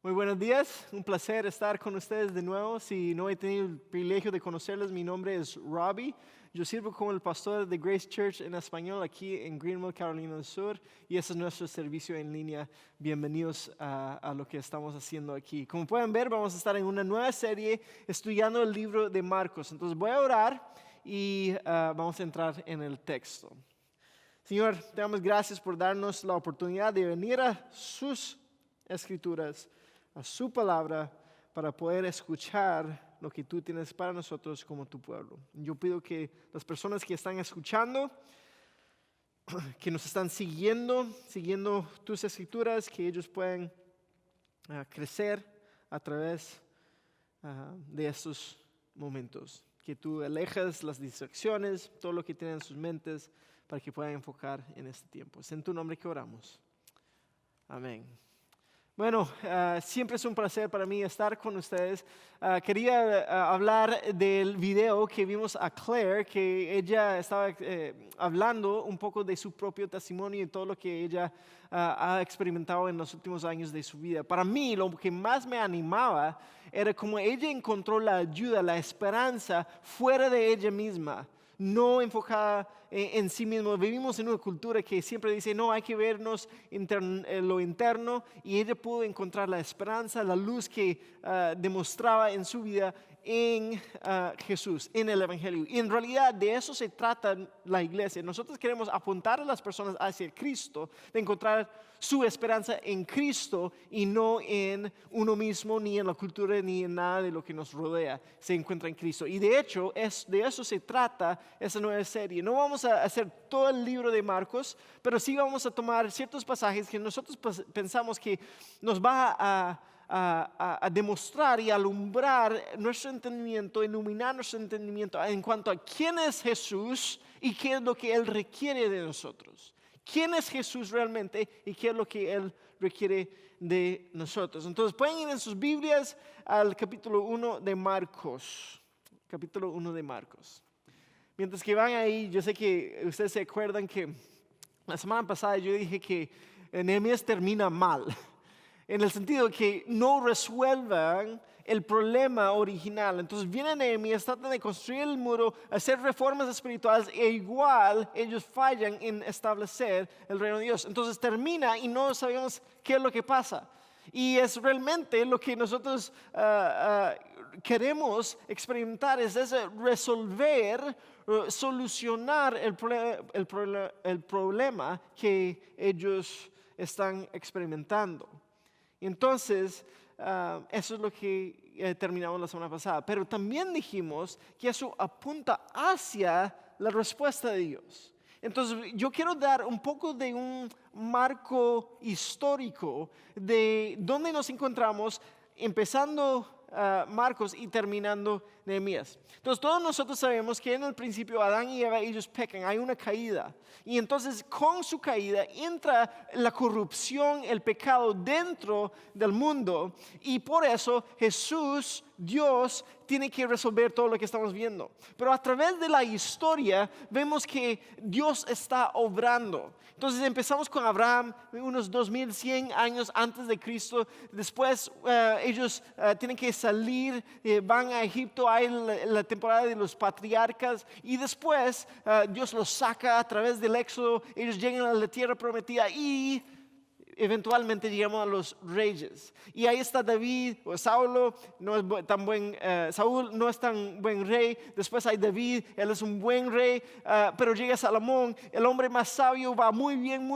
Muy buenos días, un placer estar con ustedes de nuevo. Si no he tenido el privilegio de conocerles, mi nombre es Robbie. Yo sirvo como el pastor de Grace Church en español aquí en Greenville, Carolina del Sur, y ese es nuestro servicio en línea. Bienvenidos a lo que estamos haciendo aquí. Como pueden ver, vamos a estar en una nueva serie estudiando el libro de Marcos. Entonces voy a orar y vamos a entrar en el texto. Señor, te damos gracias por darnos la oportunidad de venir a sus escrituras, a su palabra, para poder escuchar lo que tú tienes para nosotros como tu pueblo. Yo pido que las personas que están escuchando, que nos están siguiendo tus escrituras, que ellos puedan crecer a través de estos momentos. Que tú alejas las distracciones, todo lo que tienen en sus mentes, para que puedan enfocar en este tiempo. Es en tu nombre que oramos. Amén. Bueno, siempre es un placer para mí estar con ustedes. Quería hablar del video que vimos a Claire, que ella estaba hablando un poco de su propio testimonio y todo lo que ella ha experimentado en los últimos años de su vida. Para mí, lo que más me animaba era como ella encontró la ayuda, la esperanza fuera de ella misma, no enfocada en sí mismo. Vivimos en una cultura que siempre dice, no, hay que vernos lo interno, y ella pudo encontrar la esperanza, la luz que demostraba en su vida en Jesús, en el Evangelio. Y en realidad de eso se trata la iglesia. Nosotros queremos apuntar a las personas hacia Cristo, de encontrar su esperanza en Cristo y no en uno mismo, ni en la cultura, ni en nada de lo que nos rodea. Se encuentra en Cristo. Y de hecho, de eso se trata esta nueva serie. No vamos a hacer todo el libro de Marcos, pero sí vamos a tomar ciertos pasajes que nosotros pensamos que nos va a demostrar y alumbrar nuestro entendimiento, iluminar nuestro entendimiento en cuanto a quién es Jesús y qué es lo que Él requiere de nosotros. ¿Quién es Jesús realmente y qué es lo que Él requiere de nosotros? Entonces pueden ir en sus Biblias al capítulo 1 de Marcos. Capítulo 1 de Marcos. Mientras que van ahí, yo sé que ustedes se acuerdan que la semana pasada yo dije que Nehemías termina mal. En el sentido que no resuelvan el problema original. Entonces viene Nehemías, tratan de construir el muro, hacer reformas espirituales, e igual ellos fallan en establecer el reino de Dios. Entonces termina y no sabemos qué es lo que pasa. Y es realmente lo que nosotros queremos experimentar, es ese resolver, solucionar el problema que ellos están experimentando. Entonces, eso es lo que terminamos la semana pasada. Pero también dijimos que eso apunta hacia la respuesta de Dios. Entonces, yo quiero dar un poco de un marco histórico de dónde nos encontramos, empezando Marcos y terminando Nehemías. Entonces todos nosotros sabemos que en el principio Adán y Eva, ellos pecan, hay una caída, y entonces con su caída entra la corrupción, el pecado dentro del mundo, y por eso Jesús, Dios, tiene que resolver todo lo que estamos viendo. Pero a través de la historia vemos que Dios está obrando. Entonces empezamos con Abraham unos 2100 años antes de Cristo. Después ellos tienen que salir, van a Egipto, hay la temporada de los patriarcas, y después Dios los saca a través del éxodo. Ellos llegan a la tierra prometida y eventualmente llegamos a los reyes. Y ahí está David, o Saúl no es tan buen rey. Después hay David, él es un buen rey, pero llega Salomón, el hombre más sabio, va muy bien,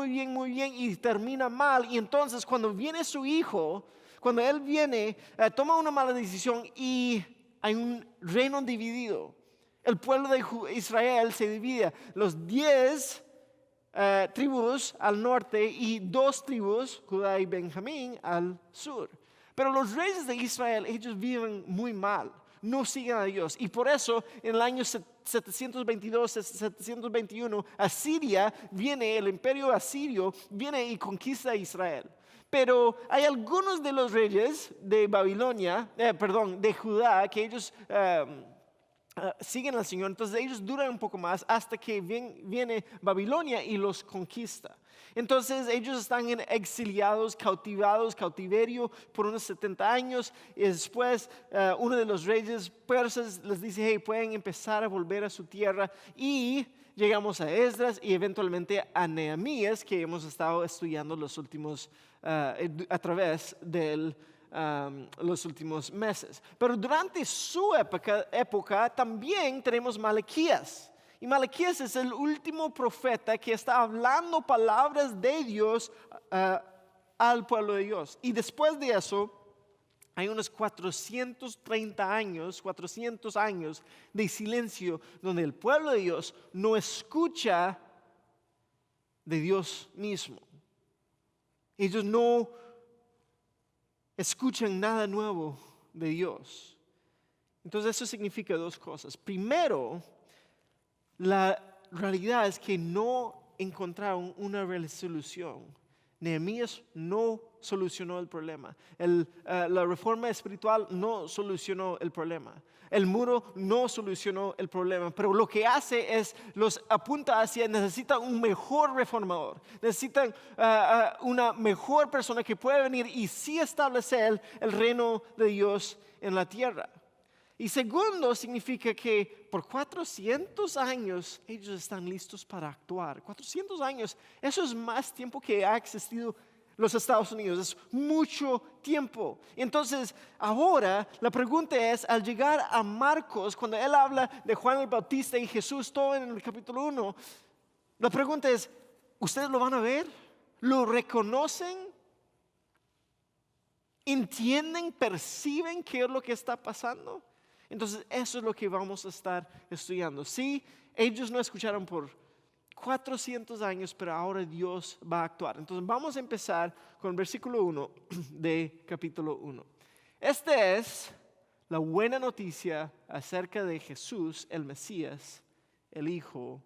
y termina mal. Y entonces cuando viene su hijo, cuando él viene, toma una mala decisión y hay un reino dividido. El pueblo de Israel se divide. Los 10 tribus al norte y 2 tribus, Judá y Benjamín, al sur. Pero los reyes de Israel, ellos viven muy mal, no siguen a Dios. Y por eso en el año 722-721, Asiria viene, el imperio asirio viene y conquista a Israel. Pero hay algunos de los reyes de Babilonia, de Judá, que ellos siguen al Señor, entonces ellos duran un poco más hasta que viene Babilonia y los conquista. Entonces ellos están exiliados, cautiverio por unos 70 años. Y después uno de los reyes persas les dice, hey, pueden empezar a volver a su tierra. Y llegamos a Esdras y eventualmente a Nehemías, que hemos estado estudiando los últimos, a través del los últimos meses. Pero durante su época también tenemos Malaquías. Y Malaquías es el último profeta que está hablando palabras de Dios al pueblo de Dios. Y después de eso, hay unos 400 años de silencio donde el pueblo de Dios no escucha de Dios mismo. Ellos no escuchan nada nuevo de Dios. Entonces eso significa dos cosas. Primero, la realidad es que no encontraron una resolución. Nehemías no solucionó el problema. La reforma espiritual no solucionó el problema. El muro no solucionó el problema. Pero lo que hace es los apunta hacia necesitan un mejor reformador. Necesitan una mejor persona que pueda venir y sí establecer el reino de Dios en la tierra. Y segundo, significa que por 400 años ellos están listos para actuar. 400 años, eso es más tiempo que ha existido los Estados Unidos, es mucho tiempo. Entonces, ahora la pregunta es, al llegar a Marcos, cuando él habla de Juan el Bautista y Jesús, todo en el capítulo 1, la pregunta es, ¿ustedes lo van a ver? ¿Lo reconocen? ¿Entienden, perciben qué es lo que está pasando? Entonces eso es lo que vamos a estar estudiando. Sí, ellos no escucharon por 400 años, pero ahora Dios va a actuar. Entonces vamos a empezar con el versículo 1 de capítulo 1. Esta es la buena noticia acerca de Jesús, el Mesías, el Hijo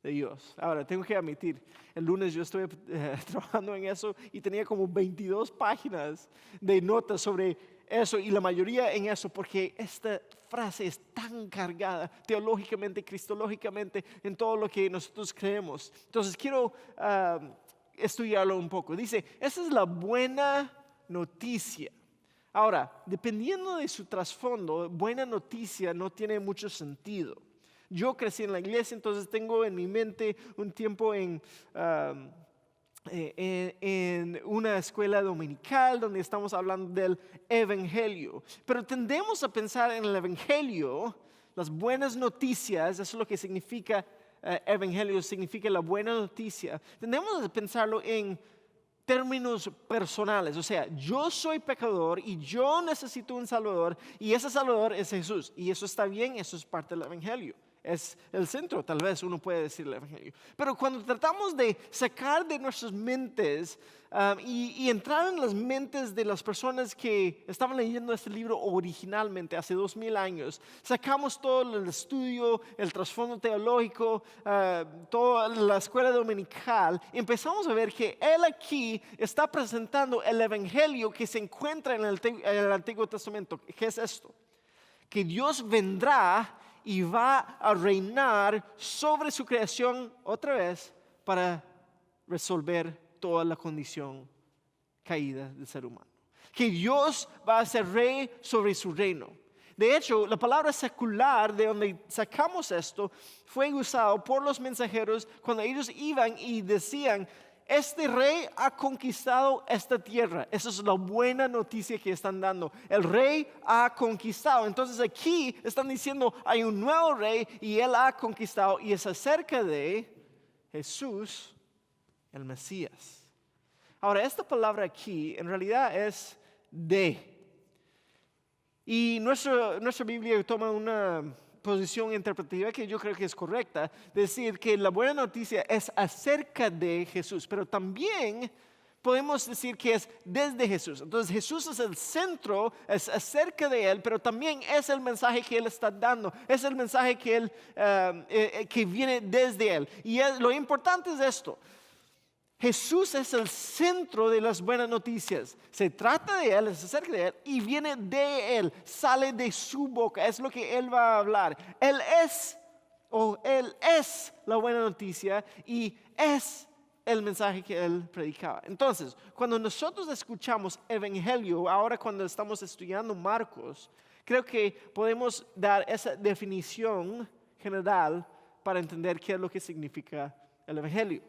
de Dios. Ahora, tengo que admitir, el lunes yo estuve trabajando en eso y tenía como 22 páginas de notas sobre eso y la mayoría en eso porque esta frase es tan cargada teológicamente, cristológicamente en todo lo que nosotros creemos. Entonces quiero estudiarlo un poco. Dice, esa es la buena noticia. Ahora, dependiendo de su trasfondo, buena noticia no tiene mucho sentido. Yo crecí en la iglesia, entonces tengo en mi mente un tiempo en una escuela dominical donde estamos hablando del evangelio. Pero tendemos a pensar en el evangelio, las buenas noticias, eso es lo que significa evangelio, significa la buena noticia. Tendemos a pensarlo en términos personales, o sea, yo soy pecador y yo necesito un salvador y ese salvador es Jesús y eso está bien, eso es parte del evangelio. Es el centro, tal vez uno puede decir el evangelio. Pero cuando tratamos de sacar de nuestras mentes y entrar en las mentes de las personas que estaban leyendo este libro originalmente hace 2000 años, sacamos todo el estudio, el trasfondo teológico, toda la escuela dominical, empezamos a ver que él aquí está presentando el evangelio que se encuentra en el Antiguo Testamento. ¿Qué es esto? Que Dios vendrá y va a reinar sobre su creación otra vez para resolver toda la condición caída del ser humano. Que Dios va a ser rey sobre su reino. De hecho, la palabra secular, de donde sacamos esto, fue usado por los mensajeros cuando ellos iban y decían, este rey ha conquistado esta tierra. Esa es la buena noticia que están dando. El rey ha conquistado. Entonces aquí están diciendo, hay un nuevo rey y él ha conquistado. Y es acerca de Jesús, el Mesías. Ahora, esta palabra aquí en realidad es de. Y nuestra Biblia toma una posición interpretativa que yo creo que es correcta, decir que la buena noticia es acerca de Jesús, pero también podemos decir que es desde Jesús. Entonces Jesús es el centro, es acerca de Él, pero también es el mensaje que Él está dando, es el mensaje que Él que viene desde Él. Y lo importante es esto. Jesús es el centro de las buenas noticias. Se trata de Él, se acerca de Él y viene de Él, sale de su boca. Es lo que Él va a hablar. Él es la buena noticia y es el mensaje que Él predicaba. Entonces, cuando nosotros escuchamos evangelio, ahora cuando estamos estudiando Marcos, creo que podemos dar esa definición general para entender qué es lo que significa el evangelio.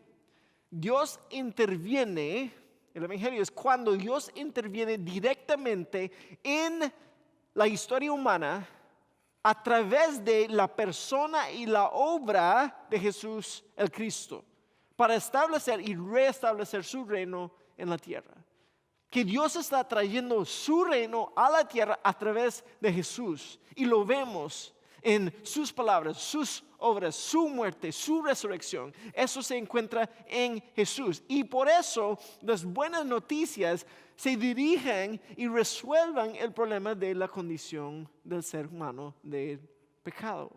Dios interviene, el evangelio es cuando Dios interviene directamente en la historia humana a través de la persona y la obra de Jesús el Cristo, para establecer y restablecer su reino en la tierra. Que Dios está trayendo su reino a la tierra a través de Jesús. Y lo vemos en sus palabras, sus obras, su muerte, su resurrección. Eso se encuentra en Jesús. Y por eso las buenas noticias se dirigen y resuelvan el problema de la condición del ser humano de pecado.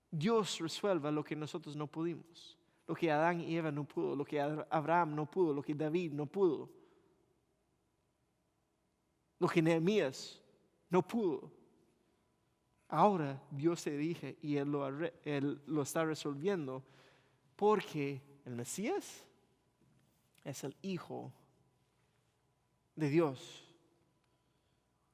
Dios resuelva lo que nosotros no pudimos, lo que Adán y Eva no pudo, lo que Abraham no pudo, lo que David no pudo, lo que Nehemías no pudo. Ahora Dios se dirige y Él lo está resolviendo porque el Mesías es el Hijo de Dios.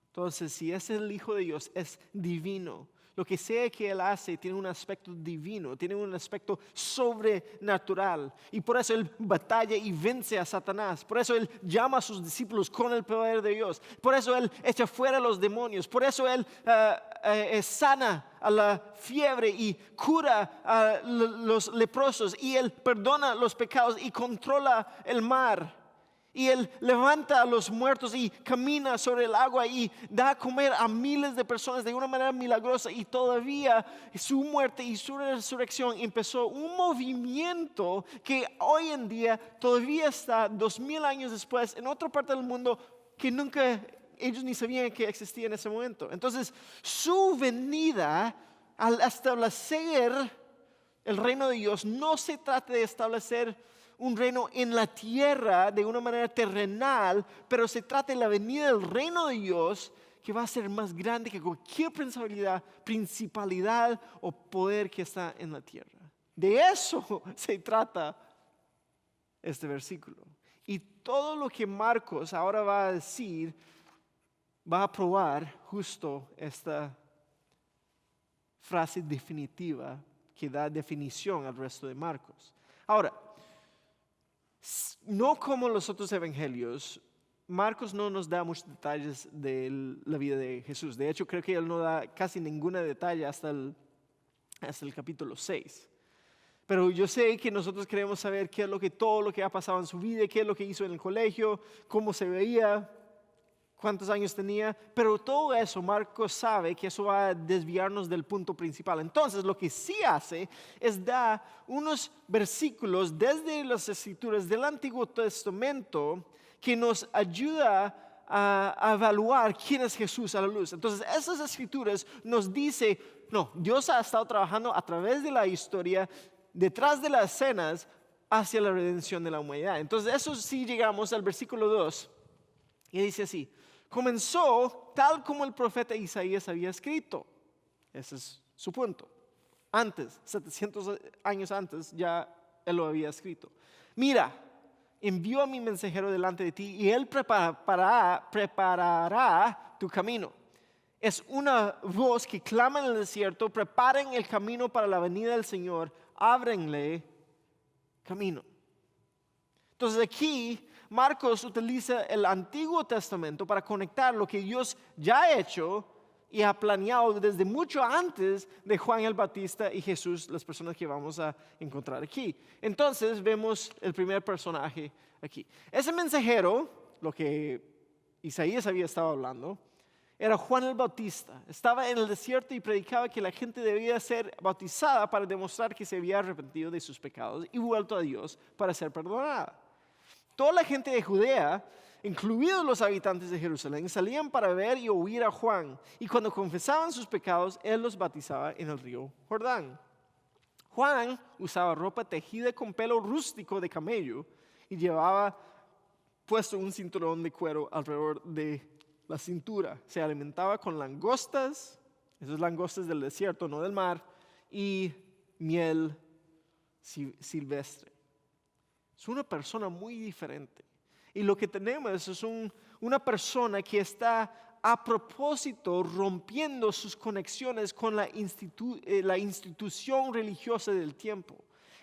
Entonces, si es el Hijo de Dios, es divino. Lo que sea que Él hace tiene un aspecto divino, tiene un aspecto sobrenatural. Y por eso Él batalla y vence a Satanás. Por eso Él llama a sus discípulos con el poder de Dios. Por eso Él echa fuera a los demonios. Por eso Él sana a la fiebre y cura a los leprosos. Y Él perdona los pecados y controla el mar. Y Él levanta a los muertos y camina sobre el agua y da a comer a miles de personas de una manera milagrosa. Y todavía su muerte y su resurrección empezó un movimiento que hoy en día todavía está 2000 años después en otra parte del mundo que nunca ellos ni sabían que existía en ese momento. Entonces su venida al establecer el reino de Dios no se trata de establecer un reino en la tierra de una manera terrenal, pero se trata de la venida del reino de Dios que va a ser más grande que cualquier principalidad o poder que está en la tierra. De eso se trata este versículo. Y todo lo que Marcos ahora va a decir va a probar justo esta frase definitiva que da definición al resto de Marcos. Ahora, no como los otros evangelios, Marcos no nos da muchos detalles de la vida de Jesús. De hecho, creo que él no da casi ningún detalle hasta el capítulo 6. Pero yo sé que nosotros queremos saber qué es todo lo que ha pasado en su vida, qué es lo que hizo en el colegio, cómo se veía, cuántos años tenía. Pero todo eso Marcos sabe que eso va a desviarnos del punto principal. Entonces lo que sí hace es dar unos versículos desde las escrituras del Antiguo Testamento que nos ayuda a evaluar quién es Jesús a la luz. Entonces esas escrituras nos dice, no, Dios ha estado trabajando a través de la historia, detrás de las escenas, hacia la redención de la humanidad. Entonces eso sí llegamos al versículo 2 y dice así: comenzó tal como el profeta Isaías había escrito. Ese es su punto. Antes, 700 años antes, ya él lo había escrito. Mira, envío a mi mensajero delante de ti y él preparará tu camino. Es una voz que clama en el desierto: preparen el camino para la venida del Señor, ábrenle camino. Entonces aquí Marcos utiliza el Antiguo Testamento para conectar lo que Dios ya ha hecho y ha planeado desde mucho antes de Juan el Bautista y Jesús, las personas que vamos a encontrar aquí. Entonces vemos el primer personaje aquí. Ese mensajero, lo que Isaías había estado hablando, era Juan el Bautista. Estaba en el desierto y predicaba que la gente debía ser bautizada para demostrar que se había arrepentido de sus pecados y vuelto a Dios para ser perdonada. Toda la gente de Judea, incluidos los habitantes de Jerusalén, salían para ver y oír a Juan. Y cuando confesaban sus pecados, él los bautizaba en el río Jordán. Juan usaba ropa tejida con pelo rústico de camello y llevaba puesto un cinturón de cuero alrededor de la cintura. Se alimentaba con langostas, esas langostas del desierto, no del mar, y miel silvestre. Es una persona muy diferente. Y lo que tenemos es una persona que está a propósito rompiendo sus conexiones con la institución religiosa del tiempo.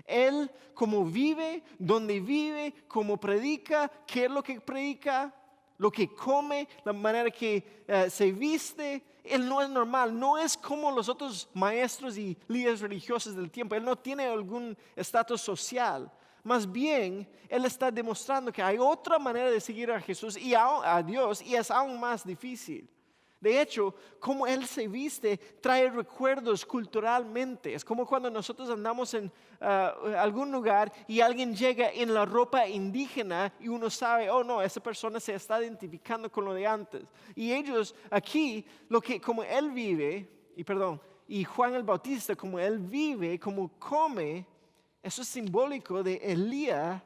Él, como vive, donde vive, como predica, qué es lo que predica, lo que come, la manera que se viste, él no es normal, no es como los otros maestros y líderes religiosos del tiempo. Él no tiene algún estatus social. Más bien, Él está demostrando que hay otra manera de seguir a Jesús y a Dios, y es aún más difícil. De hecho, como Él se viste trae recuerdos culturalmente. Es como cuando nosotros andamos en algún lugar y alguien llega en la ropa indígena y uno sabe, oh no, esa persona se está identificando con lo de antes. Y ellos aquí, como Él vive, y Juan el Bautista, como Él vive, como come, eso es simbólico de Elías,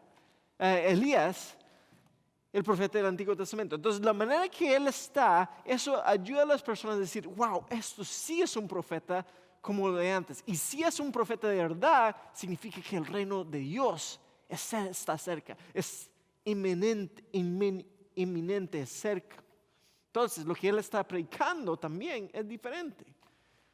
el profeta del Antiguo Testamento. Entonces, la manera que él está, eso ayuda a las personas a decir, wow, esto sí es un profeta como lo de antes. Y si es un profeta de verdad, significa que el reino de Dios está cerca, es inminente, es cerca. Entonces, lo que él está predicando también es diferente.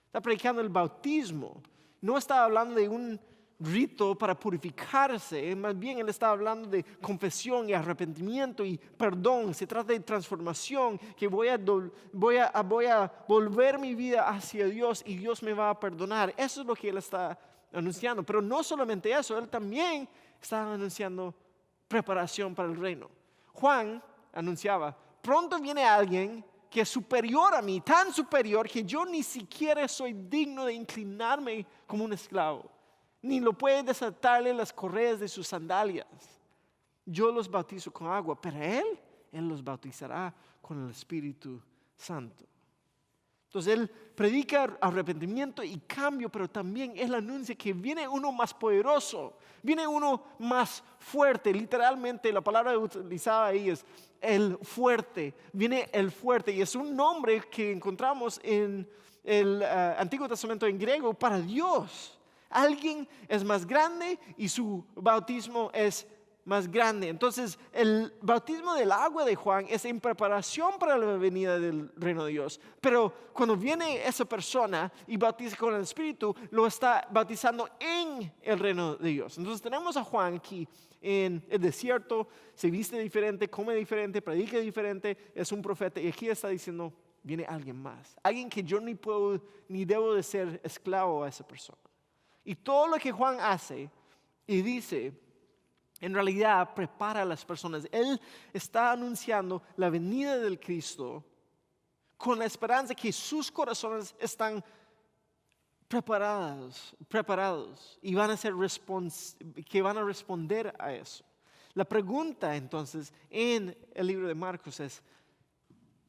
Está predicando el bautismo. No está hablando de un rito para purificarse, más bien él está hablando de confesión y arrepentimiento y perdón. Se trata de transformación, que voy a volver mi vida hacia Dios y Dios me va a perdonar. Eso es lo que él está anunciando. Pero no solamente eso, él también está anunciando preparación para el reino. Juan anunciaba, pronto viene alguien que es superior a mí, tan superior que yo ni siquiera soy digno de inclinarme como un esclavo, ni lo puede desatarle las correas de sus sandalias. Yo los bautizo con agua, pero Él los bautizará con el Espíritu Santo. Entonces Él predica arrepentimiento y cambio, pero también Él anuncia que viene uno más poderoso, viene uno más fuerte. Literalmente la palabra utilizada ahí es el fuerte, viene el fuerte, y es un nombre que encontramos en el Antiguo Testamento en griego para Dios. Alguien es más grande y su bautismo es más grande. Entonces el bautismo del agua de Juan es en preparación para la venida del reino de Dios. Pero cuando viene esa persona y bautiza con el Espíritu, lo está bautizando en el reino de Dios. Entonces tenemos a Juan aquí en el desierto, se viste diferente, come diferente, predica diferente, es un profeta, y aquí está diciendo, viene alguien más, alguien que yo ni puedo ni debo de ser esclavo a esa persona. Y todo lo que Juan hace y dice, en realidad prepara a las personas. Él está anunciando la venida del Cristo con la esperanza que sus corazones están preparados y van a ser que van a responder a eso. La pregunta entonces en el libro de Marcos es,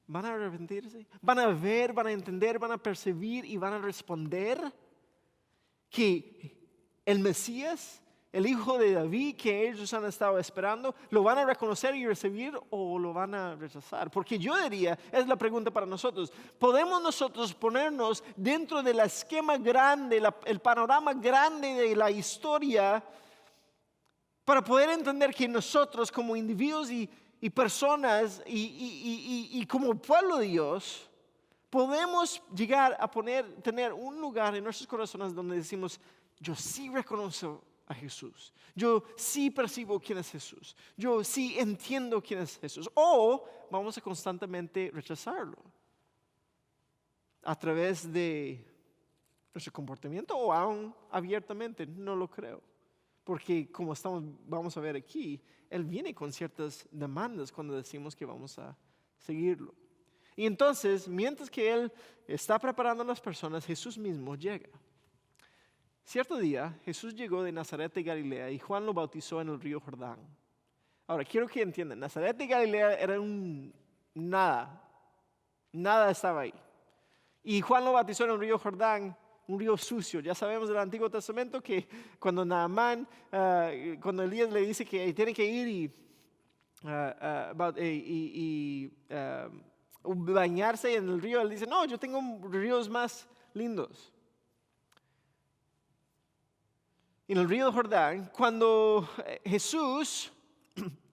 ¿van a arrepentirse? ¿Van a ver, van a entender, van a percibir y van a responder que el Mesías, el hijo de David que ellos han estado esperando, lo van a reconocer y recibir o lo van a rechazar? Porque yo diría, es la pregunta para nosotros, ¿podemos nosotros ponernos dentro del esquema grande, el panorama grande de la historia para poder entender que nosotros como individuos y personas y como pueblo de Dios podemos llegar a tener un lugar en nuestros corazones donde decimos, yo sí reconozco a Jesús, yo sí percibo quién es Jesús, yo sí entiendo quién es Jesús, o vamos a constantemente rechazarlo a través de nuestro comportamiento o aún abiertamente? No lo creo, porque como vamos a ver aquí, Él viene con ciertas demandas cuando decimos que vamos a seguirlo. Y entonces, mientras que Él está preparando a las personas, Jesús mismo llega. Cierto día, Jesús llegó de Nazaret de Galilea y Juan lo bautizó en el río Jordán. Ahora, quiero que entiendan, Nazaret de Galilea era nada estaba ahí. Y Juan lo bautizó en el río Jordán, un río sucio. Ya sabemos del Antiguo Testamento que cuando Naamán, cuando Elías le dice que tiene que ir y bañarse en el río, él dice, no, yo tengo ríos más lindos. En el río Jordán, cuando Jesús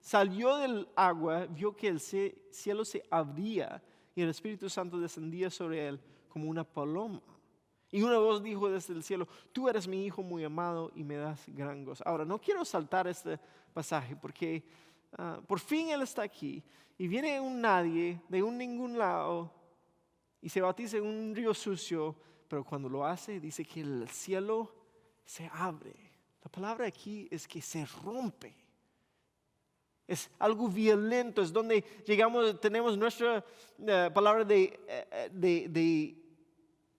salió del agua, vio que el cielo se abría y el Espíritu Santo descendía sobre él como una paloma. Y una voz dijo desde el cielo, tú eres mi hijo muy amado y me das gran gozo. Ahora, no quiero saltar este pasaje porque por fin él está aquí y viene un nadie de un ningún lado y se bautiza en un río sucio, pero cuando lo hace dice que el cielo se abre. La palabra aquí es que se rompe. Es algo violento, es donde tenemos nuestra palabra de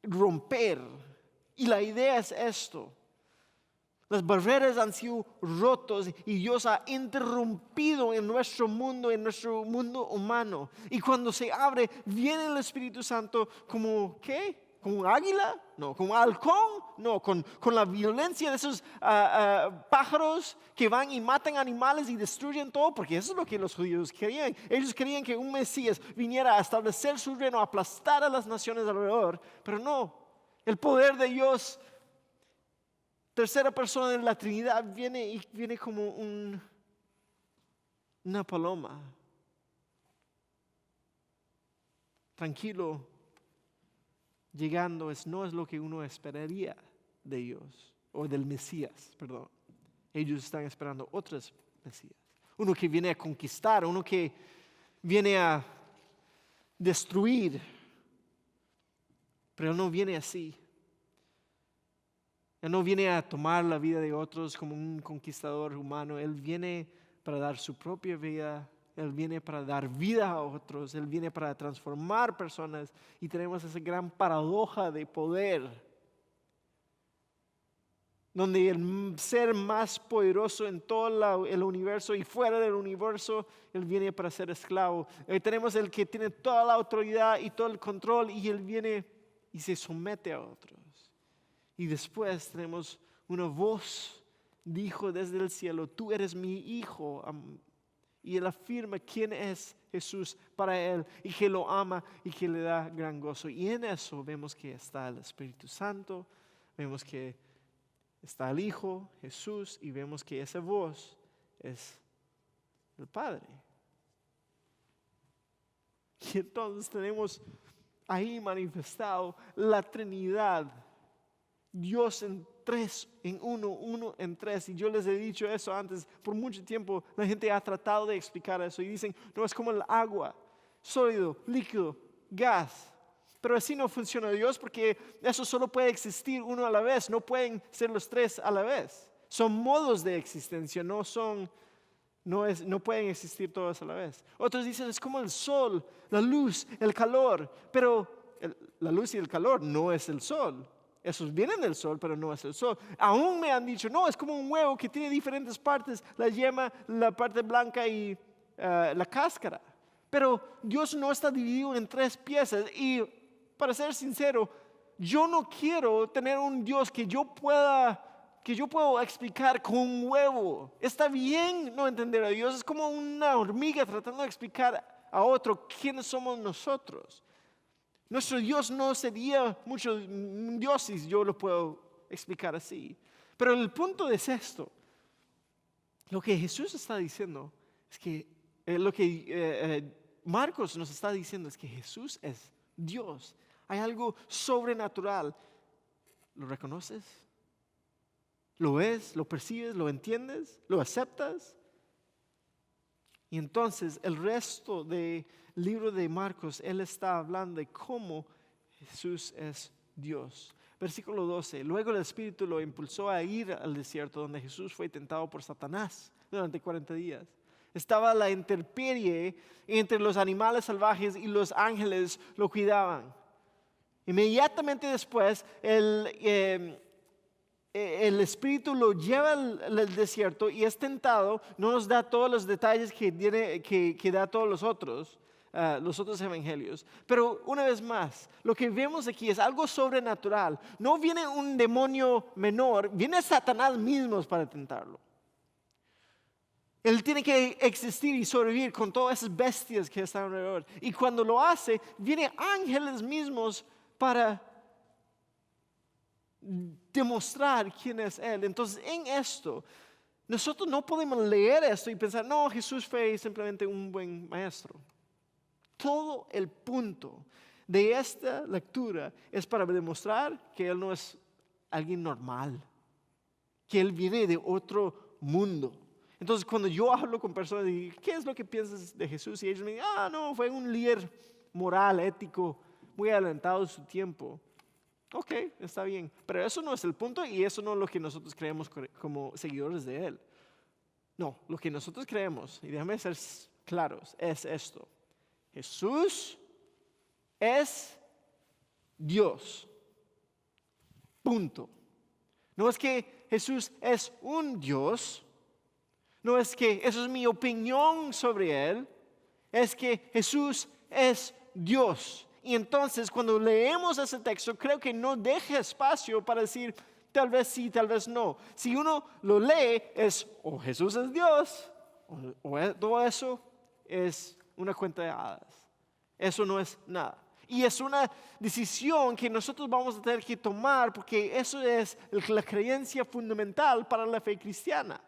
romper. Y la idea es esto. Las barreras han sido rotas y Dios ha interrumpido en nuestro mundo humano. Y cuando se abre, viene el Espíritu Santo como, ¿qué? ¿Como un águila? No, como un halcón, no, con la violencia de esos pájaros que van y matan animales y destruyen todo, porque eso es lo que los judíos querían. Ellos querían que un Mesías viniera a establecer su reino, a aplastar a las naciones alrededor, pero no, el poder de Dios, tercera persona de la Trinidad, viene como una paloma, tranquilo, llegando. No es lo que uno esperaría de Dios o del Mesías, perdón. Ellos están esperando otros Mesías, uno que viene a conquistar, uno que viene a destruir, pero Él no viene así. Él no viene a tomar la vida de otros como un conquistador humano. Él viene para dar su propia vida. Él viene para dar vida a otros. Él viene para transformar personas. Y tenemos esa gran paradoja de poder, donde el ser más poderoso en todo el universo y fuera del universo, Él viene para ser esclavo. Tenemos el que tiene toda la autoridad y todo el control, y Él viene y se somete a otros. Y después tenemos una voz, dijo desde el cielo, tú eres mi hijo. Y Él afirma quién es Jesús para Él y que lo ama y que le da gran gozo. Y en eso vemos que está el Espíritu Santo, vemos que está el Hijo, Jesús, y vemos que esa voz es el Padre. Y entonces tenemos ahí manifestado la Trinidad. Dios en tres, en uno en tres. Y yo les he dicho eso antes. Por mucho tiempo la gente ha tratado de explicar eso y dicen, no, es como el agua, sólido, líquido, gas. Pero así no funciona Dios, porque eso solo puede existir uno a la vez. No pueden ser los tres a la vez. Son modos de existencia, no pueden existir todos a la vez. Otros dicen, es como el sol, la luz, el calor. Pero la luz y el calor no es el sol. Esos vienen del sol, pero no es el sol. Aún me han dicho, no, es como un huevo que tiene diferentes partes, la yema, la parte blanca y la cáscara. Pero Dios no está dividido en tres piezas. Y para ser sincero, yo no quiero tener un Dios que yo puedo explicar con un huevo. Está bien no entender a Dios. Es como una hormiga tratando de explicar a otro quiénes somos nosotros. Nuestro Dios no sería mucho un Dios si yo lo puedo explicar así. Pero el punto es esto. Lo que Jesús está diciendo es que lo que Marcos nos está diciendo es que Jesús es Dios. Hay algo sobrenatural. ¿Lo reconoces? ¿Lo ves? ¿Lo percibes? ¿Lo entiendes? ¿Lo aceptas? Y entonces el resto del libro de Marcos, él está hablando de cómo Jesús es Dios. Versículo 12, luego el Espíritu lo impulsó a ir al desierto, donde Jesús fue tentado por Satanás durante 40 días. Estaba la intemperie entre los animales salvajes y los ángeles lo cuidaban. Inmediatamente después el Espíritu lo lleva al desierto y es tentado. No nos da todos los detalles que da todos los otros. los otros evangelios. Pero una vez más, lo que vemos aquí es algo sobrenatural. No viene un demonio menor, viene Satanás mismo para tentarlo. Él tiene que existir y sobrevivir con todas esas bestias que están alrededor. Y cuando lo hace, vienen ángeles mismos para demostrar quién es Él. Entonces, en esto, nosotros no podemos leer esto y pensar, no, Jesús fue simplemente un buen maestro. Todo el punto de esta lectura es para demostrar que Él no es alguien normal, que Él viene de otro mundo. Entonces, cuando yo hablo con personas y digo, ¿qué es lo que piensas de Jesús? Y ellos me dicen, no, fue un líder moral, ético, muy adelantado en su tiempo. Ok, está bien, pero eso no es el punto y eso no es lo que nosotros creemos como seguidores de Él. No, lo que nosotros creemos, y déjame ser claros, es esto. Jesús es Dios. Punto. No es que Jesús es un Dios. No es que eso es mi opinión sobre Él. Es que Jesús es Dios. Y entonces cuando leemos ese texto, creo que no deja espacio para decir tal vez sí, tal vez no. Si uno lo lee, es o Jesús es Dios, o todo eso es una cuenta de hadas. Eso no es nada. Y es una decisión que nosotros vamos a tener que tomar porque eso es la creencia fundamental para la fe cristiana.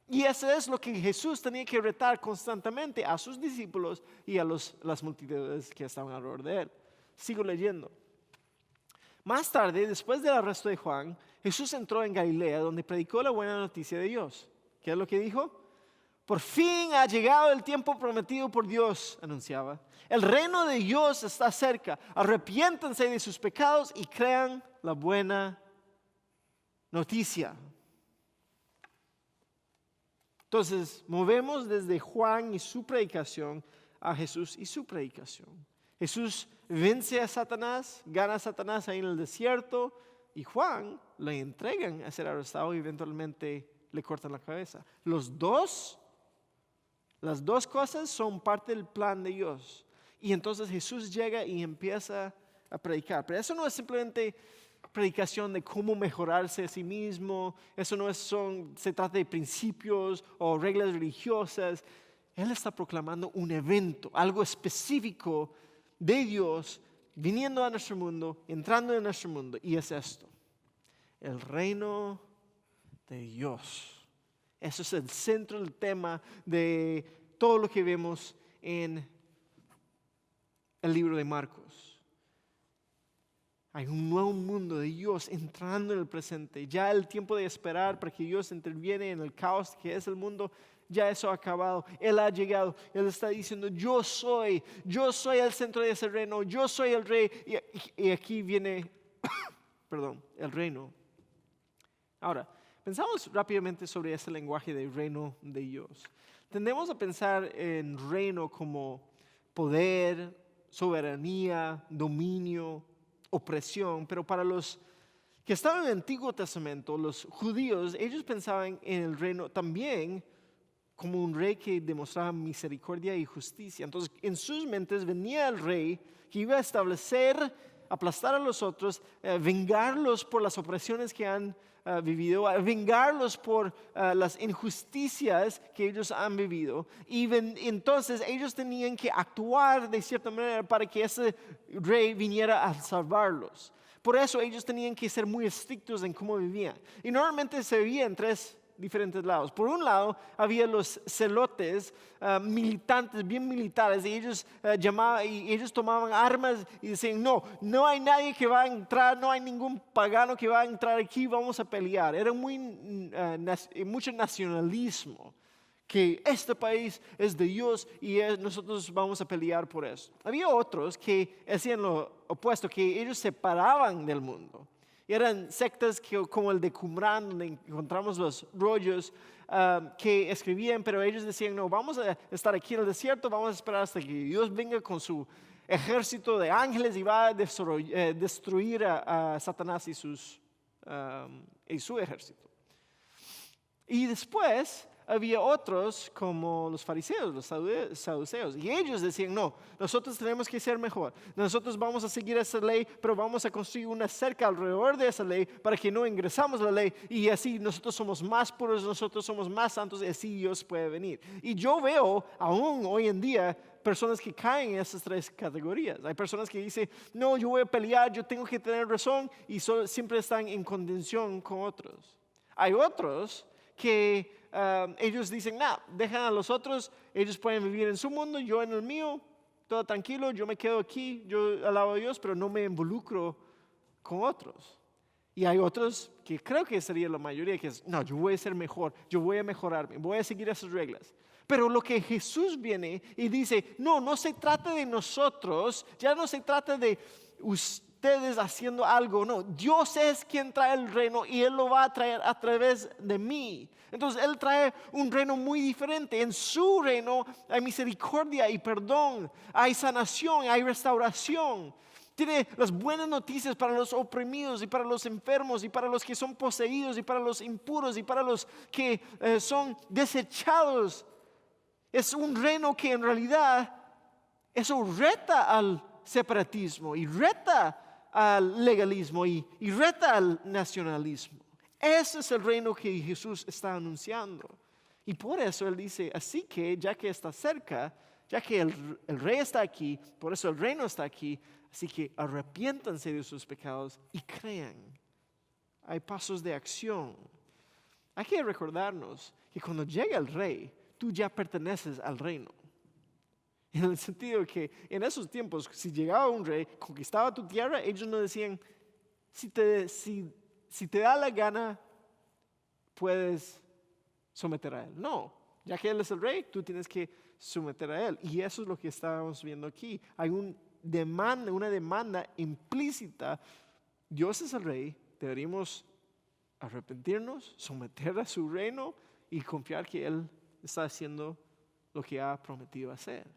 Y eso es lo que Jesús tenía que retar constantemente a sus discípulos y a las multitudes que estaban alrededor de Él. Sigo leyendo. Más tarde, después del arresto de Juan, Jesús entró en Galilea donde predicó la buena noticia de Dios. ¿Qué es lo que dijo? Por fin ha llegado el tiempo prometido por Dios, anunciaba. El reino de Dios está cerca. Arrepiéntanse de sus pecados y crean la buena noticia. Entonces, movemos desde Juan y su predicación a Jesús y su predicación. Jesús vence a Satanás, gana a Satanás ahí en el desierto y Juan le entregan a ser arrestado y eventualmente le cortan la cabeza. Las dos cosas son parte del plan de Dios. Y entonces Jesús llega y empieza a predicar. Pero eso no es simplemente predicación de cómo mejorarse a sí mismo. Eso no se trata de principios o reglas religiosas. Él está proclamando un evento, algo específico de Dios viniendo a nuestro mundo, entrando en nuestro mundo. Y es esto: el reino de Dios. Eso es el centro del tema de todo lo que vemos en el libro de Marcos. Hay un nuevo mundo de Dios entrando en el presente. Ya el tiempo de esperar para que Dios interviene en el caos que es el mundo, ya eso ha acabado. Él ha llegado. Él está diciendo, yo soy el centro de ese reino. Yo soy el rey. Y aquí viene, el reino. Ahora, pensamos rápidamente sobre ese lenguaje de reino de Dios. Tendemos a pensar en reino como poder, soberanía, dominio, opresión, pero para los que estaban en el Antiguo Testamento, los judíos, ellos pensaban en el reino también como un rey que demostraba misericordia y justicia. Entonces, en sus mentes venía el rey que iba a establecer, aplastar a los otros, vengarlos por las opresiones que han vivido, vengarlos por las injusticias que ellos han vivido. Y entonces ellos tenían que actuar de cierta manera para que ese rey viniera a salvarlos. Por eso ellos tenían que ser muy estrictos en cómo vivían. Y normalmente se veía en tres diferentes lados. Por un lado había los celotes militantes, bien militares, y ellos ellos tomaban armas y decían, no hay nadie que va a entrar, no hay ningún pagano que va a entrar aquí, vamos a pelear. Era mucho nacionalismo, que este país es de Dios y nosotros vamos a pelear por eso. Había otros que hacían lo opuesto, que ellos separaban del mundo. Y eran sectas como el de Qumran, donde encontramos los rollos que escribían, pero ellos decían, no, vamos a estar aquí en el desierto, vamos a esperar hasta que Dios venga con su ejército de ángeles y va a destruir a Satanás y su ejército. Y después había otros como los fariseos, los saduceos, y ellos decían, no, nosotros tenemos que ser mejor, nosotros vamos a seguir esa ley, pero vamos a construir una cerca alrededor de esa ley para que no ingresamos la ley, y así nosotros somos más puros, nosotros somos más santos, y así Dios puede venir. Y yo veo aún hoy en día personas que caen en esas tres categorías. Hay personas que dicen, no, yo voy a pelear, yo tengo que tener razón, y siempre están en contención con otros. Hay otros que ellos dicen, no, dejan a los otros, ellos pueden vivir en su mundo, yo en el mío, todo tranquilo, yo me quedo aquí, yo alabo a Dios, pero no me involucro con otros. Y hay otros que creo que sería la mayoría, que es, no, yo voy a ser mejor, yo voy a mejorarme, voy a seguir esas reglas. Pero lo que Jesús viene y dice, no, no se trata de nosotros, ya no se trata de ustedes haciendo algo, no, Dios es quien trae el reino y Él lo va a traer a través de mí. Entonces Él trae un reino muy diferente. En su reino hay misericordia y perdón, hay sanación, hay restauración. Tiene las buenas noticias para los oprimidos y para los enfermos y para los que son poseídos y para los impuros y para los que son desechados. Es un reino que en realidad eso reta al separatismo y reta al legalismo y reta al nacionalismo. Ese es el reino que Jesús está anunciando. Y por eso Él dice, así que ya que está cerca, ya que el rey está aquí, por eso el reino está aquí, así que arrepiéntanse de sus pecados y crean. Hay pasos de acción. Hay que recordarnos que cuando llega el rey, tú ya perteneces al reino. En el sentido que en esos tiempos, si llegaba un rey, conquistaba tu tierra, ellos no decían, si te da la gana, puedes someter a él. No, ya que él es el rey, tú tienes que someter a él. Y eso es lo que estábamos viendo aquí. Hay una demanda implícita. Dios es el rey, deberíamos arrepentirnos, someter a su reino y confiar que Él está haciendo lo que ha prometido hacer.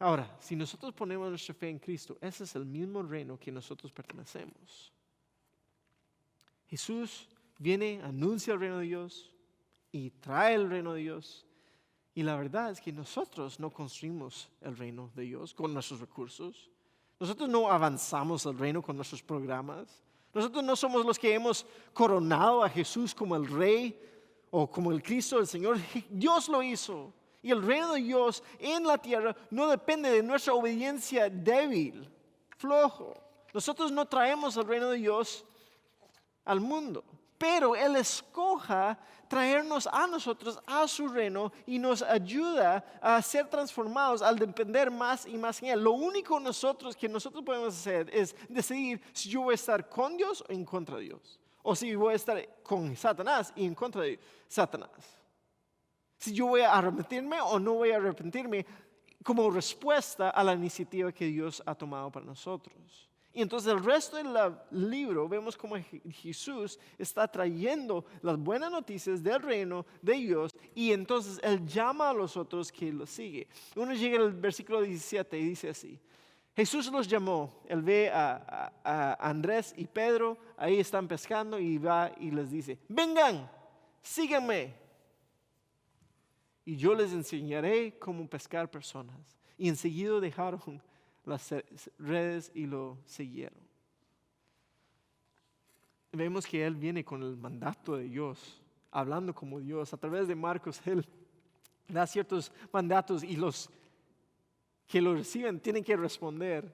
Ahora, si nosotros ponemos nuestra fe en Cristo, ese es el mismo reino que nosotros pertenecemos. Jesús viene, anuncia el reino de Dios y trae el reino de Dios. Y la verdad es que nosotros no construimos el reino de Dios con nuestros recursos. Nosotros no avanzamos el reino con nuestros programas. Nosotros no somos los que hemos coronado a Jesús como el Rey o como el Cristo, el Señor. Dios lo hizo. Y el reino de Dios en la tierra no depende de nuestra obediencia débil, flojo. Nosotros no traemos el reino de Dios al mundo, pero Él escoja traernos a nosotros a su reino y nos ayuda a ser transformados al depender más y más en Él. Lo único que nosotros podemos hacer es decidir si yo voy a estar con Dios o en contra de Dios, o si voy a estar con Satanás y en contra de Satanás. Si yo voy a arrepentirme o no voy a arrepentirme como respuesta a la iniciativa que Dios ha tomado para nosotros. Y entonces el resto del libro vemos cómo Jesús está trayendo las buenas noticias del reino de Dios y entonces Él llama a los otros que lo siguen. Uno llega al versículo 17 y dice así: Jesús los llamó, Él ve a Andrés y Pedro, ahí están pescando y va y les dice: vengan, síganme y yo les enseñaré cómo pescar personas. Y enseguida dejaron las redes y lo siguieron. Vemos que Él viene con el mandato de Dios, hablando como Dios. A través de Marcos, Él da ciertos mandatos y los que lo reciben tienen que responder.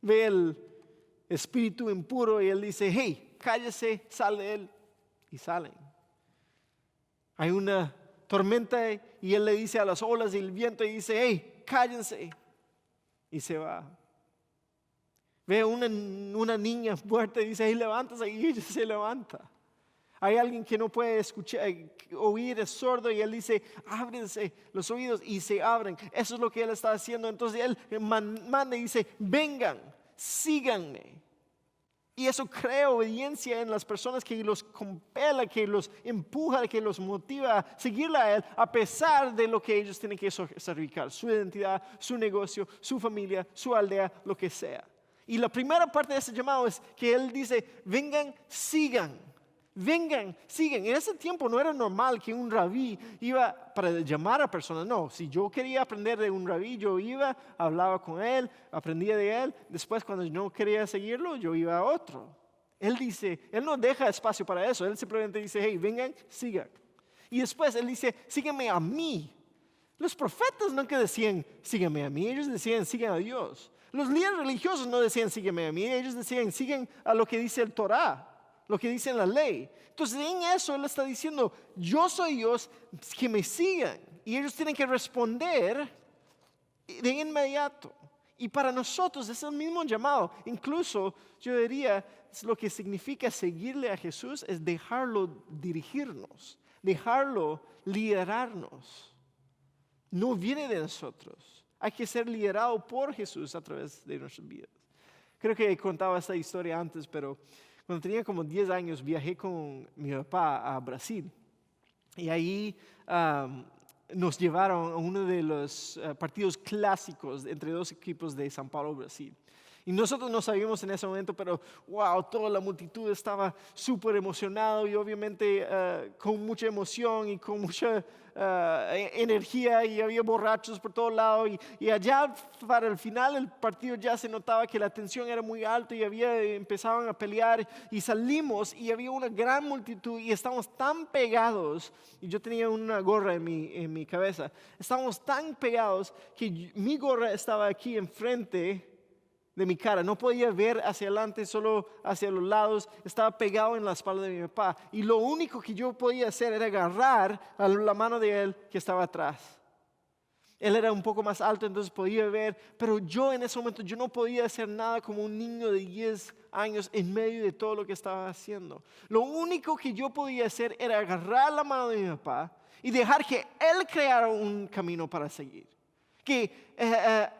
Ve el espíritu impuro y Él dice: hey, cállese, sale Él. Y salen. Hay una tormenta y Él le dice a las olas y el viento y dice: hey, cállense. Y se va. Ve una niña muerta y dice: hey, levántase, y ella se levanta. Hay alguien que no puede escuchar, oír, es sordo, y Él dice: ábrense los oídos, y se abren. Eso es lo que Él está haciendo. Entonces Él manda y dice: vengan, síganme. Y eso crea obediencia en las personas, que los compela, que los empuja, que los motiva a seguirle a Él a pesar de lo que ellos tienen que sacrificar: su identidad, su negocio, su familia, su aldea, lo que sea. Y la primera parte de ese llamado es que Él dice: vengan, sigan. vengan, sigan. En ese tiempo no era normal que un rabí iba para llamar a personas. No, si yo quería aprender de un rabí, yo iba, hablaba con él, aprendía de él. Después, cuando no quería seguirlo, yo iba a otro. Él dice, él no deja espacio para eso. Él simplemente dice, hey, vengan, sigan. Y después él dice, síganme a mí. Los profetas nunca decían, síganme a mí. Ellos decían, sigan a Dios. Los líderes religiosos no decían, síganme a mí. Ellos decían, sigan a lo que dice el Torá, lo que dice en la ley. Entonces en eso él está diciendo, yo soy Dios, que me sigan. Y ellos tienen que responder de inmediato. Y para nosotros es el mismo llamado. Incluso yo diría, lo que significa seguirle a Jesús es dejarlo dirigirnos, dejarlo liderarnos. No viene de nosotros. Hay que ser liderado por Jesús a través de nuestras vidas. Creo que he contado esta historia antes, pero cuando tenía como 10 años viajé con mi papá a Brasil. Y ahí nos llevaron a uno de los partidos clásicos entre dos equipos de São Paulo, Brasil. Y nosotros no sabíamos en ese momento, pero wow, toda la multitud estaba súper emocionado y obviamente con mucha emoción y con mucha energía, y había borrachos por todos lados. Y allá para el final del partido ya se notaba que la tensión era muy alta y empezaban a pelear, y salimos y había una gran multitud y estábamos tan pegados, y yo tenía una gorra en mi cabeza, estábamos tan pegados que mi gorra estaba aquí enfrente de mi cara, no podía ver hacia adelante, solo hacia los lados, estaba pegado en la espalda de mi papá, y lo único que yo podía hacer era agarrar a la mano de él que estaba atrás. Él era un poco más alto, entonces podía ver, pero yo en ese momento yo no podía hacer nada como un niño de 10 años en medio de todo lo que estaba haciendo. Lo único que yo podía hacer era agarrar la mano de mi papá y dejar que él creara un camino para seguir. Que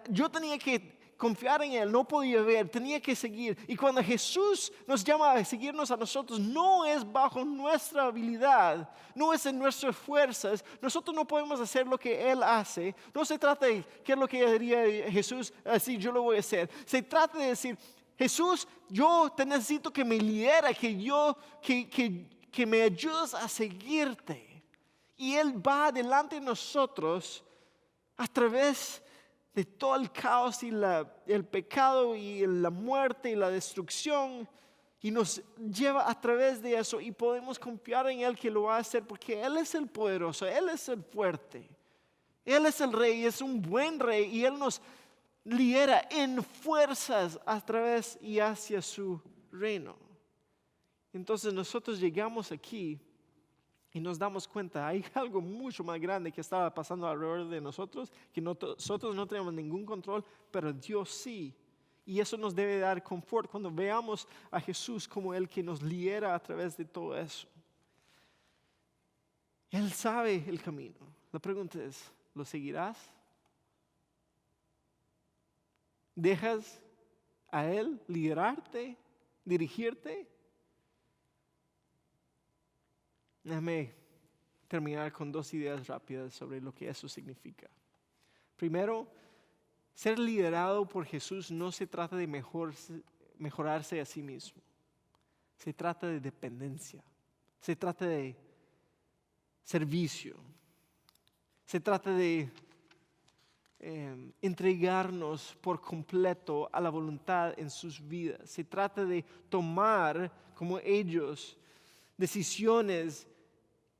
yo tenía que confiar en él, no podía ver, tenía que seguir. Y cuando Jesús nos llama a seguirnos a nosotros, no es bajo nuestra habilidad, no es en nuestras fuerzas. Nosotros no podemos hacer lo que él hace. No se trata de qué es lo que diría Jesús, así yo lo voy a hacer. Se trata de decir, Jesús, yo te necesito que me lidera, que me ayudes a seguirte. Y él va delante de nosotros a través de todo el caos y el pecado y la muerte y la destrucción, y nos lleva a través de eso, y podemos confiar en él que lo va a hacer, porque él es el poderoso, él es el fuerte, él es el rey, es un buen rey, y él nos lidera en fuerzas a través y hacia su reino. Entonces nosotros llegamos aquí y nos damos cuenta, hay algo mucho más grande que estaba pasando alrededor de nosotros, que nosotros no tenemos ningún control, pero Dios sí. Y eso nos debe dar confort cuando veamos a Jesús como el que nos lidera a través de todo eso. Él sabe el camino. La pregunta es, ¿lo seguirás? ¿Dejas a Él liderarte, dirigirte? Déjame terminar con 2 ideas rápidas sobre lo que eso significa. Primero, ser liderado por Jesús no se trata de mejorarse a sí mismo. Se trata de dependencia. Se trata de servicio. Se trata de entregarnos por completo a la voluntad en sus vidas. Se trata de tomar, como ellos, decisiones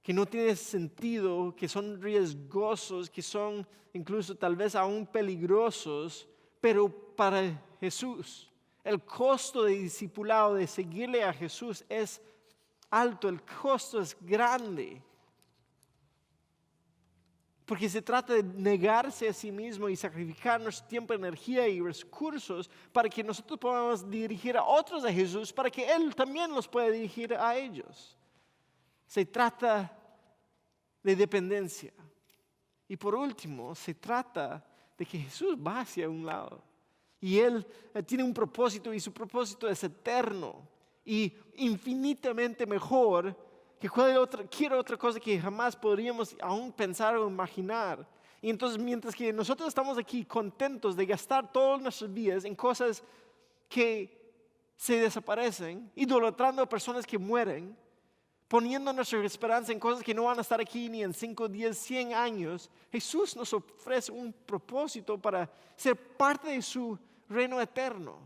que no tienen sentido, que son riesgosos, que son incluso tal vez aún peligrosos, pero para Jesús. El costo de discipulado, de seguirle a Jesús, es alto, el costo es grande. Porque se trata de negarse a sí mismo y sacrificar nuestro tiempo, energía y recursos para que nosotros podamos dirigir a otros a Jesús, para que Él también los pueda dirigir a ellos. Se trata de dependencia. Y por último, se trata de que Jesús va hacia un lado. Y Él tiene un propósito, y su propósito es eterno y infinitamente mejor que cualquier otra cosa que jamás podríamos aún pensar o imaginar. Y entonces, mientras que nosotros estamos aquí contentos de gastar todos nuestros días en cosas que se desaparecen, idolatrando a personas que mueren, poniendo nuestra esperanza en cosas que no van a estar aquí ni en 5, 10, 100 años, Jesús nos ofrece un propósito para ser parte de su reino eterno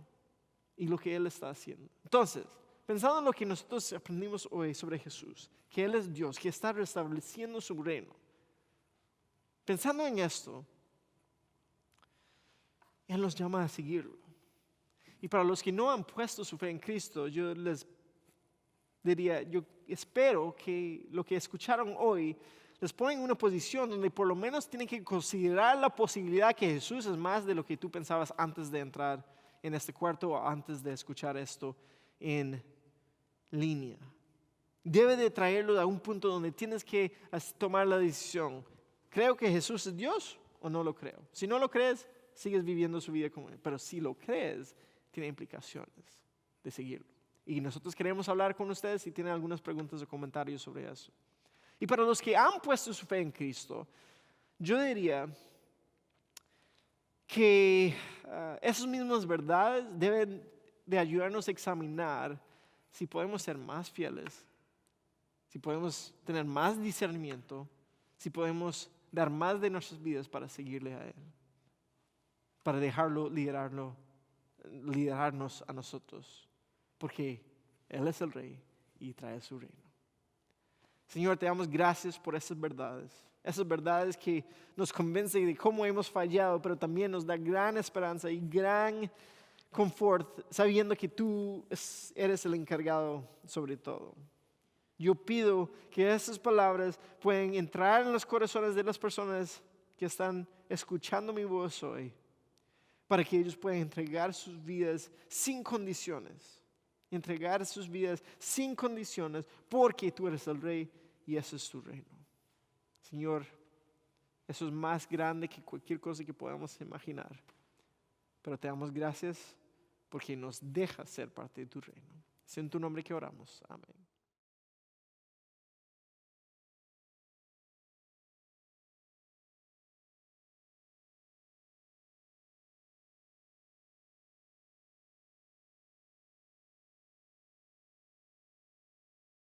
y lo que Él está haciendo. Entonces, pensando en lo que nosotros aprendimos hoy sobre Jesús, que Él es Dios, que está restableciendo su reino, pensando en esto, Él nos llama a seguirlo. Y para los que no han puesto su fe en Cristo, yo les diría, yo espero que lo que escucharon hoy les pone en una posición donde por lo menos tienen que considerar la posibilidad que Jesús es más de lo que tú pensabas antes de entrar en este cuarto o antes de escuchar esto en línea. Debe de traerlo a un punto donde tienes que tomar la decisión. ¿Creo que Jesús es Dios o no lo creo? Si no lo crees, sigues viviendo su vida como Él. Pero si lo crees, tiene implicaciones de seguirlo. Y nosotros queremos hablar con ustedes si tienen algunas preguntas o comentarios sobre eso. Y para los que han puesto su fe en Cristo, yo diría que esas mismas verdades deben de ayudarnos a examinar si podemos ser más fieles, si podemos tener más discernimiento, si podemos dar más de nuestras vidas para seguirle a Él, para dejarlo liderarnos a nosotros, porque Él es el Rey y trae su reino. Señor, te damos gracias por esas verdades que nos convencen de cómo hemos fallado, pero también nos da gran esperanza y gran confort, sabiendo que tú eres el encargado sobre todo. Yo pido que esas palabras puedan entrar en los corazones de las personas que están escuchando mi voz hoy, para que ellos puedan entregar sus vidas sin condiciones. Entregar sus vidas sin condiciones, porque tú eres el Rey y ese es tu reino. Señor, eso es más grande que cualquier cosa que podamos imaginar. Pero te damos gracias porque nos dejas ser parte de tu reino. Es en tu nombre que oramos. Amén.